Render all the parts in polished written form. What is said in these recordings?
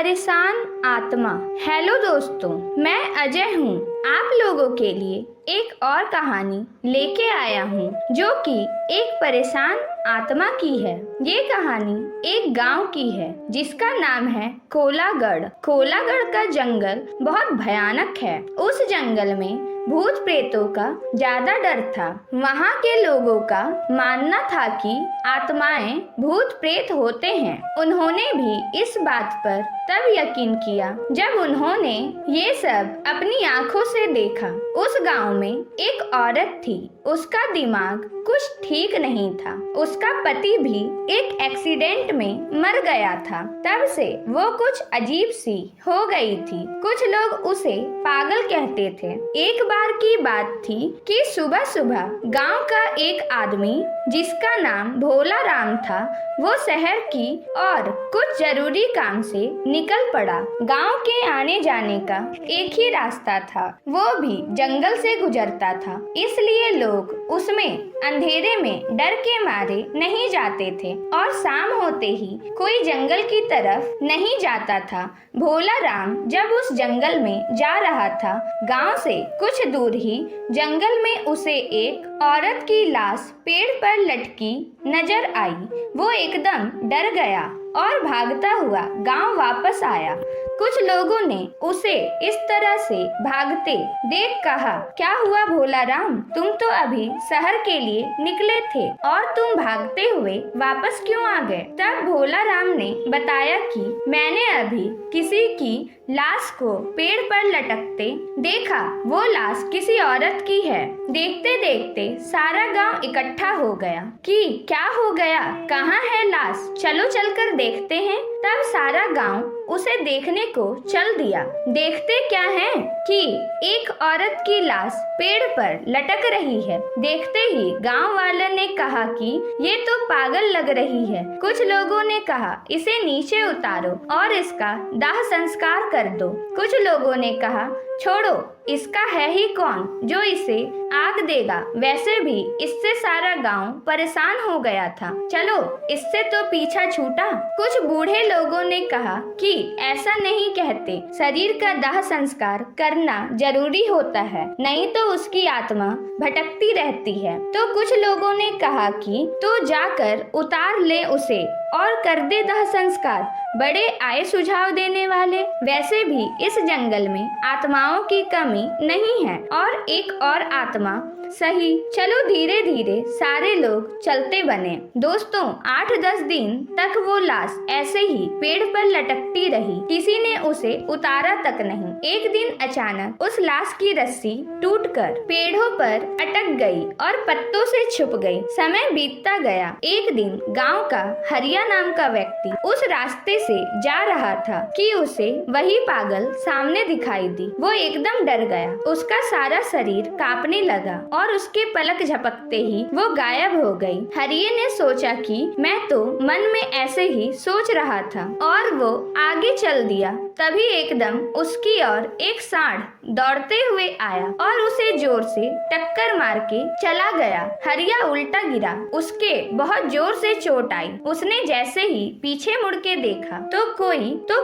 परेशान आत्मा। हेलो दोस्तों, मैं अजय हूँ। आप लोगों के लिए एक और कहानी लेके आया हूँ जो कि एक परेशान आत्मा की है। ये कहानी एक गांव की है जिसका नाम है कोलागढ़। कोलागढ़ का जंगल बहुत भयानक है। उस जंगल में भूत प्रेतों का ज्यादा डर था। वहाँ के लोगों का मानना था कि आत्माएं भूत प्रेत होते हैं। उन्होंने भी इस बात पर तब यकीन किया जब उन्होंने ये सब अपनी आंखों से देखा। उस गांव में एक औरत थी। उसका दिमाग कुछ ठीक नहीं था। उसका पति भी एक एक्सीडेंट में मर गया था। तब से वो कुछ अजीब सी हो गई थी। कुछ लोग उसे पागल कहते थे। एक बार की बात थी कि सुबह सुबह गांव का एक आदमी जिसका नाम भोला राम था, वो शहर की और कुछ जरूरी काम से निकल पड़ा। गांव के आने जाने का एक ही रास्ता था, वो भी जंगल से गुजरता था। इसलिए लोग उसमें अंधेरे में डर के मारे नहीं जाते थे और शाम होते ही कोई जंगल की तरफ नहीं जाता था। भोला राम जब उस जंगल में जा रहा था, गांव से कुछ दूर ही जंगल में उसे एक औरत की लाश पेड़ पर लटकी नजर आई। वो एकदम डर गया और भागता हुआ गांव वापस आया। कुछ लोगों ने उसे इस तरह से भागते देख कहा, क्या हुआ भोला राम, तुम तो अभी शहर के लिए निकले थे और तुम भागते हुए वापस क्यों आ गए? तब भोला राम ने बताया कि मैंने अभी किसी की लाश को पेड़ पर लटकते देखा। वो लाश किसी औरत की है। देखते देखते सारा गांव इकट्ठा हो गया कि क्या हो गया, कहाँ है लाश, चलो चलकर देखते हैं। तब सारा गांव उसे देखने को चल दिया। देखते क्या है कि एक औरत की लाश पेड़ पर लटक रही है। देखते ही गांव वालों ने कहा कि ये तो पागल लग रही है। कुछ लोगों ने कहा इसे नीचे उतारो और इसका दाह संस्कार कर दो। कुछ लोगों ने कहा छोड़ो, इसका है ही कौन जो इसे आग देगा। वैसे भी इससे सारा गांव परेशान हो गया था, चलो इससे तो पीछा छूटा। कुछ बूढ़े लोगों ने कहा कि ऐसा नहीं कहते, शरीर का दाह संस्कार करना जरूरी होता है, नहीं तो उसकी आत्मा भटकती रहती है। तो कुछ लोगों ने कहा कि तो जाकर उतार ले उसे और कर दे दाह संस्कार। बड़े आए सुझाव देने वाले। वैसे भी इस जंगल में आत्माओं की कमी नहीं है और एक और आत्मा सही। चलो धीरे धीरे सारे लोग चलते बने। दोस्तों 8-10 दिन तक वो लाश ऐसे ही पेड़ पर लटकती रही। किसी ने उसे उतारा तक नहीं। एक दिन अचानक उस लाश की रस्सी टूटकर पेड़ों पर अटक गई और पत्तों से छुप गई। समय बीतता गया। एक दिन गांव का हरिया नाम का व्यक्ति उस रास्ते से जा रहा था कि उसे वही पागल सामने दिखाई दी। वो एकदम डर गया। उसका सारा शरीर कांपने लगा और उसके पलक झपकते ही वो गायब हो गई। हरिये ने सोचा कि मैं तो मन में ऐसे ही सोच रहा था और वो आगे चल दिया। तभी एकदम उसकी ओर एक सांड दौड़ते हुए आया और उसे जोर से टक्कर मार के चला गया। हरिया उल्टा गिरा। उसके बहुत जोर से चोट आई। उसने जैसे ही पीछे मुड़ के देखा तो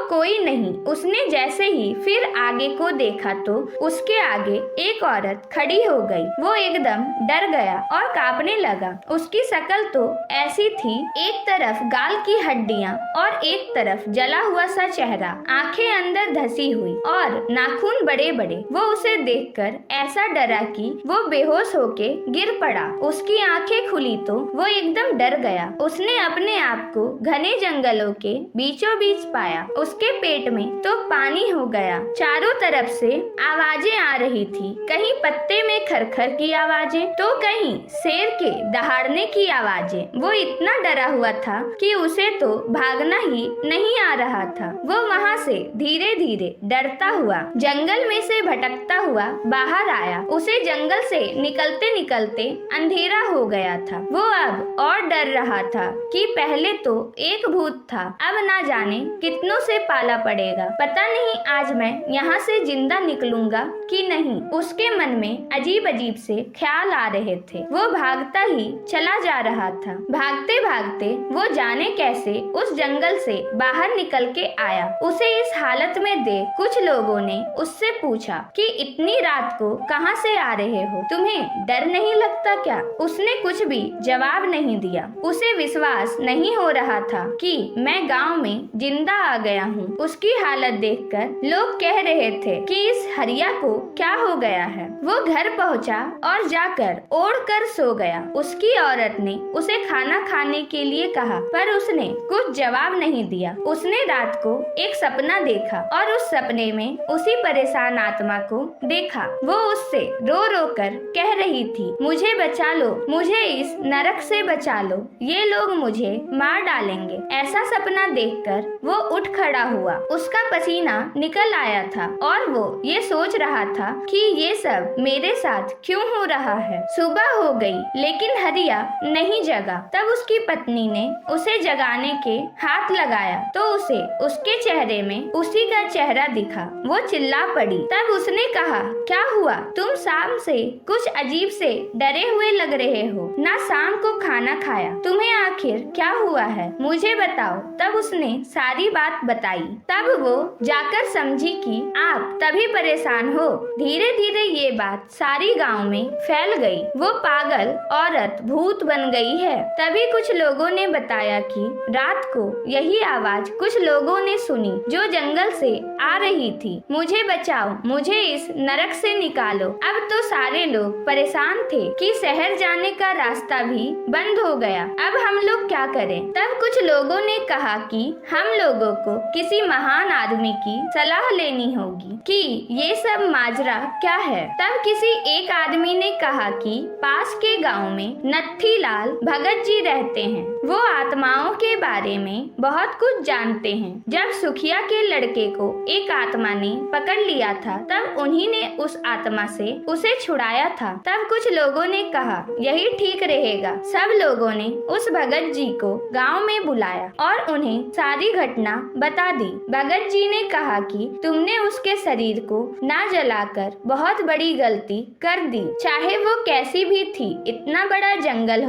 कोई नहीं। उसने जैसे ही फिर आगे को देखा तो उसके आगे एक औरत खड़ी हो गई। वो एकदम डर गया और कांपने लगा। उसकी शक्ल तो ऐसी थी, एक तरफ गाल की हड्डियां और एक तरफ जला हुआ सा चेहरा, आंखें अंदर धसी हुई और नाखून बड़े बड़े। वो उसे देखकर ऐसा डरा कि वो बेहोश होके गिर पड़ा। उसकी आंखें खुली तो वो एकदम डर गया। उसने अपने आप को घने जंगलों के बीचों बीच पाया। उसके पेट में तो पानी हो गया। चारों तरफ से आवाजें आ रही थी, कहीं पत्ते में खरखर की आवाजें तो कहीं शेर के दहाड़ने की आवाजें। वो इतना डरा हुआ था कि उसे तो भागना ही नहीं आ रहा था। वो वहाँ से धीरे धीरे डरता हुआ जंगल में से भटकता हुआ बाहर आया। उसे जंगल से निकलते निकलते अंधेरा हो गया था। वो अब और डर रहा था कि पहले तो एक भूत था, अब ना जाने कितनों से पाला पड़ेगा। पता नहीं आज मैं यहाँ से जिंदा निकलूंगा कि नहीं। उसके मन में अजीब अजीब से ख्याल आ रहे थे। वो भागता ही चला जा रहा था। भागते भागते वो जाने कैसे उस जंगल से बाहर निकल के आया। उसे इस हालत में देख कुछ लोगों ने उससे पूछा कि इतनी रात को कहाँ से आ रहे हो, तुम्हें डर नहीं लगता क्या? उसने कुछ भी जवाब नहीं दिया। उसे विश्वास नहीं हो रहा था कि मैं गांव में जिंदा आ गया हूँ। उसकी हालत देखकर लोग कह रहे थे कि इस हरिया को क्या हो गया है। वो घर पहुँचा और जाकर ओढ़ कर सो गया। उसकी औरत ने उसे खाना खाने के लिए कहा, पर उसने कुछ जवाब नहीं दिया। उसने रात को एक सपना देखा और उस सपने में उसी परेशान आत्मा को देखा। वो उससे रो रो कर कह रही थी, मुझे बचा लो, मुझे इस नरक से बचा लो, ये लोग मुझे मार डालेंगे। ऐसा सपना देखकर वो उठ खड़ा हुआ। उसका पसीना निकल आया था और वो ये सोच रहा था कि ये सब मेरे साथ क्यों हो रहा है। सुबह हो गई लेकिन हरिया नहीं जगा। तब उसकी पत्नी ने उसे जगाने के हाथ लगाया तो उसे उसके चेहरे में उसी का चेहरा दिखा। वो चिल्ला पड़ी। तब उसने कहा, क्या हुआ? तुम शाम से कुछ अजीब से डरे हुए लग रहे हो, ना शाम को खाना खाया, तुम्हें आखिर क्या हुआ है, मुझे बताओ। तब उसने सारी बात बताई। तब वो जाकर समझी कि आप तभी परेशान हो। धीरे धीरे ये बात सारी गांव में फैल गई। वो पागल औरत भूत बन गई है। तभी कुछ लोगों ने बताया कि रात को यही आवाज कुछ लोगों ने सुनी जो जंगल से आ रही थी। मुझे बचाओ, मुझे इस नरक से निकालो। अब तो सारे लोग परेशान थे कि शहर जाने का रास्ता भी बंद हो गया। अब हम लोग क्या करें? तब कुछ लोगों ने कहा कि हम लोगों को किसी महान आदमी की सलाह लेनी होगी कि ये सब माजरा क्या है। तब किसी एक आदमी ने कहा कि पास के गांव में नत्थीलाल भगत जी रहते हैं। वो आत्माओं के बारे में बहुत कुछ जानते हैं। जब सुखिया के लड़के को एक आत्मा ने पकड़ लिया था तब उन्हीं ने उस आत्मा से उसे छुड़ाया था। तब कुछ लोगों ने कहा यही ठीक रहेगा। सब लोगों ने उस भगत जी को गांव में बुलाया और उन्हें सारी घटना बता दी। भगत जी ने कहा कि तुमने उसके शरीर को ना जलाकर बहुत बड़ी गलती कर दी, चाहे वो कैसी भी थी। इतना बड़ा जंगल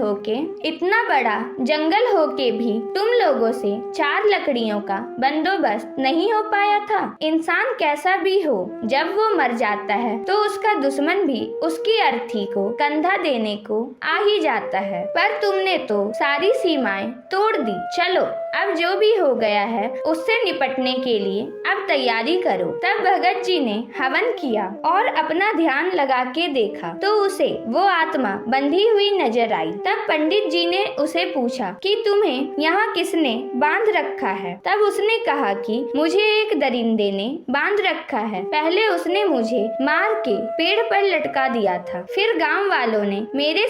होके भी तुम लोगों से 4 लकड़ियों का बंदोबस्त नहीं हो पाया था। इंसान कैसा भी हो, जब वो मर जाता है तो उसका दुश्मन भी उसकी अर्थी को कंधा देने को आ ही जाता है। पर तुमने तो सारी सीमाएं तोड़ दी। चलो अब जो भी हो गया है उससे निपटने के लिए अब तैयारी करो। तब भगत जी ने हवन किया और अपना ध्यान लगा के देखा तो उसे वो आत्मा बंधी हुई नजर आई। तब पंडित जी ने उसे पूछा कि तुम्हें यहाँ किसने बांध रखा है? तब उसने कहा कि मुझे एक दरिंदे ने बांध रखा है। पहले उसने मुझे मार के पेड़ पर लटका दिया था, फिर गांव वालों ने मेरे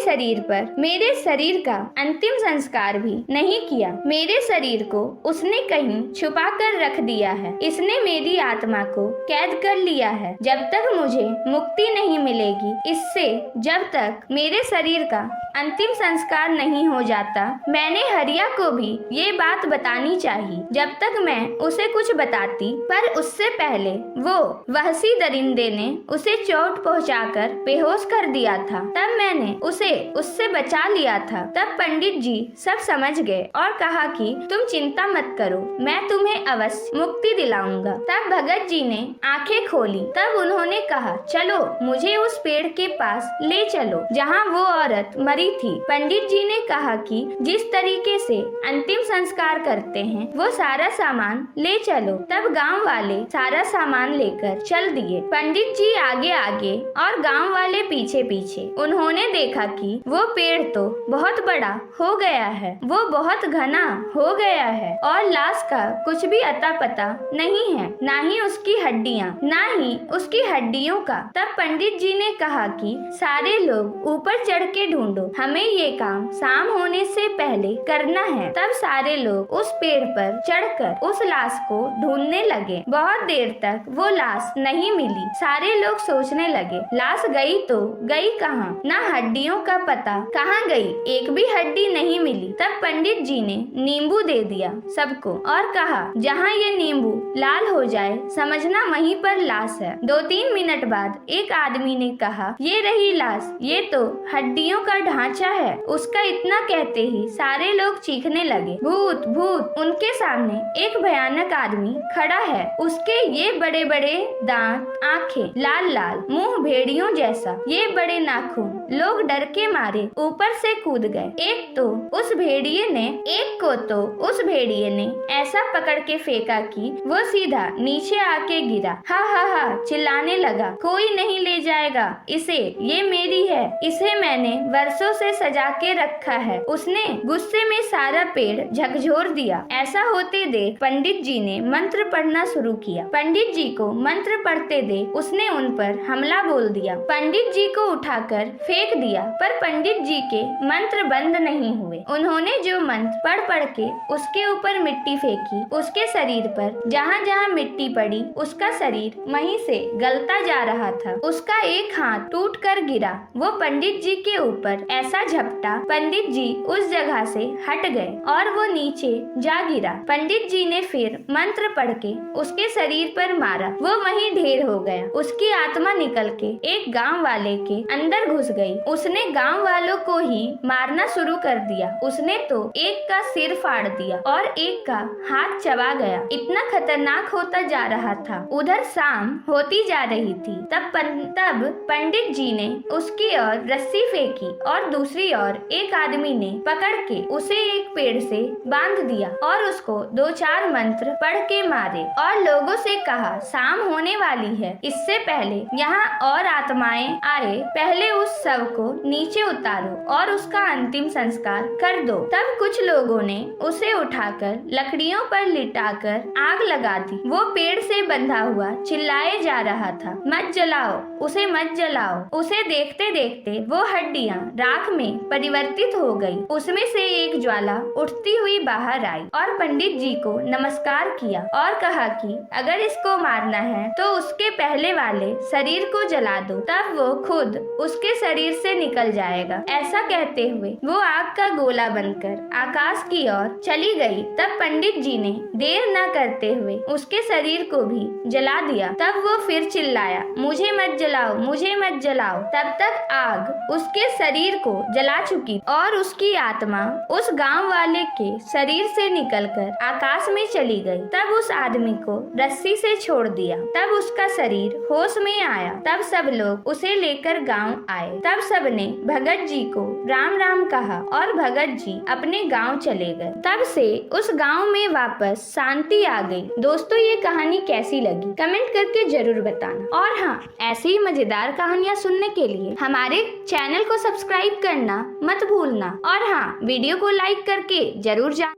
शरीर का अंतिम संस्कार भी नहीं किया। मेरे शरीर को उसने कहीं छुपा कर रख दिया है। इसने मेरी आत्मा को कैद कर लिया है। जब तक मुझे मुक्ति नहीं मिलेगी इससे, जब तक मेरे शरीर का अंतिम संस्कार नहीं हो जाता। मैंने हरिया को भी ये बात बतानी चाहिए। जब तक मैं उसे कुछ बताती, पर उससे पहले वो वहसी दरिंदे ने उसे चोट पहुंचाकर बेहोश कर दिया था। तब मैंने उसे उससे बचा लिया था। तब पंडित जी सब समझ गए और कहा कि तुम चिंता मत करो, मैं तुम्हें अवश्य मुक्ति दिलाऊंगा। तब भगत जी ने आंखें खोली। तब उन्होंने कहा, चलो मुझे उस पेड़ के पास ले चलो जहाँ वो औरत मरी थी। पंडित जी ने कहा कि जिस तरीके से अंतिम संस्कार करते हैं वो सारा सामान ले चलो। तब गांव वाले सारा सामान लेकर चल दिए। पंडित जी आगे आगे और गांव वाले पीछे पीछे। उन्होंने देखा कि वो पेड़ तो बहुत बड़ा हो गया है, वो बहुत घना हो गया है और लाश का कुछ भी अता पता नहीं है, ना ही उसकी हड्डियाँ, ना ही उसकी हड्डियों का। तब पंडित जी ने कहा कि सारे लोग ऊपर चढ़ के ढूंढो, हमें ये काम शाम होने से पहले पहले करना है। तब सारे लोग उस पेड़ पर चढ़कर उस लाश को ढूंढने लगे। बहुत देर तक वो लाश नहीं मिली। सारे लोग सोचने लगे, लाश गई तो गई कहाँ? ना हड्डियों का पता कहाँ गई, एक भी हड्डी नहीं मिली। तब पंडित जी ने नींबू दे दिया सबको और कहा, जहाँ ये नींबू लाल हो जाए समझना वहीं पर लाश है। 2-3 मिनट बाद एक आदमी ने कहा, ये रही लाश, ये तो हड्डियों का ढांचा है। उसका इतना कहते ही सारे लोग चीखने लगे, भूत भूत। उनके सामने एक भयानक आदमी खड़ा है। उसके ये बड़े बड़े दांत, आंखें लाल लाल, मुंह भेड़ियों जैसा, ये बड़े नाखून। लोग डर के मारे ऊपर से कूद गए। एक को उस भेड़िए ने ऐसा पकड़ के फेंका कि वो सीधा नीचे आके गिरा। हा हा हा चिल्लाने लगा, कोई नहीं ले जाएगा इसे, ये मेरी है, इसे मैंने वर्षों से सजा के रखा है। उसने गुस्से में सारा पेड़ झकझोर दिया। ऐसा होते देख पंडित जी ने मंत्र पढ़ना शुरू किया। पंडित जी को मंत्र पढ़ते देख उसने उन पर हमला बोल दिया। पंडित जी को उठाकर फेंक दिया, पर पंडित जी के मंत्र बंद नहीं हुए। उन्होंने जो मंत्र पढ़ के उसके ऊपर मिट्टी फेंकी, उसके शरीर पर जहाँ जहाँ मिट्टी पड़ी उसका शरीर वहीं से गलता जा रहा था। उसका एक हाथ टूट कर गिरा। वो पंडित जी के ऊपर ऐसा झपटा, पंडित जी उस जगह से हट गए और वो नीचे जा गिरा। पंडित जी ने फिर मंत्र पढ़ के उसके शरीर पर मारा। वो वहीं ढेर हो गया। उसकी आत्मा निकल के एक गांव वाले के अंदर घुस गई। उसने गांव वालों को ही मारना शुरू कर दिया। उसने तो एक का सिर फाड़ दिया और एक का हाथ चबा गया। इतना खतरनाक होता जा रहा था। उधर शाम होती जा रही थी। तब पंडित जी ने उसकी ओर रस्सी फेंकी और दूसरी ओर एक आदमी ने पकड़ के उसे एक पेड़ से बांध दिया और उसको 2-4 मंत्र पढ़ के मारे और लोगों से कहा, शाम होने वाली है, इससे पहले यहाँ और आत्माएं आए, पहले उस शव को नीचे उतारो और उसका अंतिम संस्कार कर दो। तब कुछ लोगों ने उसे उठाकर लकड़ियों पर लिटाकर आग लगा दी। वो पेड़ से बंधा हुआ चिल्लाए जा रहा था, मत जलाओ उसे, मत जलाओ उसे। देखते देखते वो हड्डियां राख में परिवर्तित हो गई। उसमें से एक ज्वाला उठती हुई बाहर आई और पंडित जी को नमस्कार किया और कहा कि अगर इसको मारना है तो उसके पहले वाले शरीर को जला दो, तब वो खुद उसके शरीर से निकल जाएगा। ऐसा कहते हुए वो आग का गोला बनकर आकाश की ओर चली गई। तब पंडित जी ने देर न करते हुए उसके शरीर को भी जला दिया। तब वो फिर चिल्लाया, मुझे मत जलाओ, मुझे मत जलाओ। तब तक आग उसके शरीर को जला चुकी और उसकी आत्मा उस गांव वाले के शरीर से निकलकर आकाश में चली गई। तब उस आदमी को रस्सी से छोड़ दिया। तब उसका शरीर होश में आया। तब सब लोग उसे लेकर गांव आए। तब सबने भगत जी को राम राम कहा और भगत जी अपने गांव चले गए। तब से उस गांव में वापस शांति आ गई। दोस्तों, ये कहानी कैसी लगी कमेंट करके जरूर बताना। और हाँ, ऐसी ही मजेदार कहानियाँ सुनने के लिए हमारे चैनल को सब्सक्राइब करना मत भूलना। और हाँ, वीडियो को लाइक करके जरूर जाना।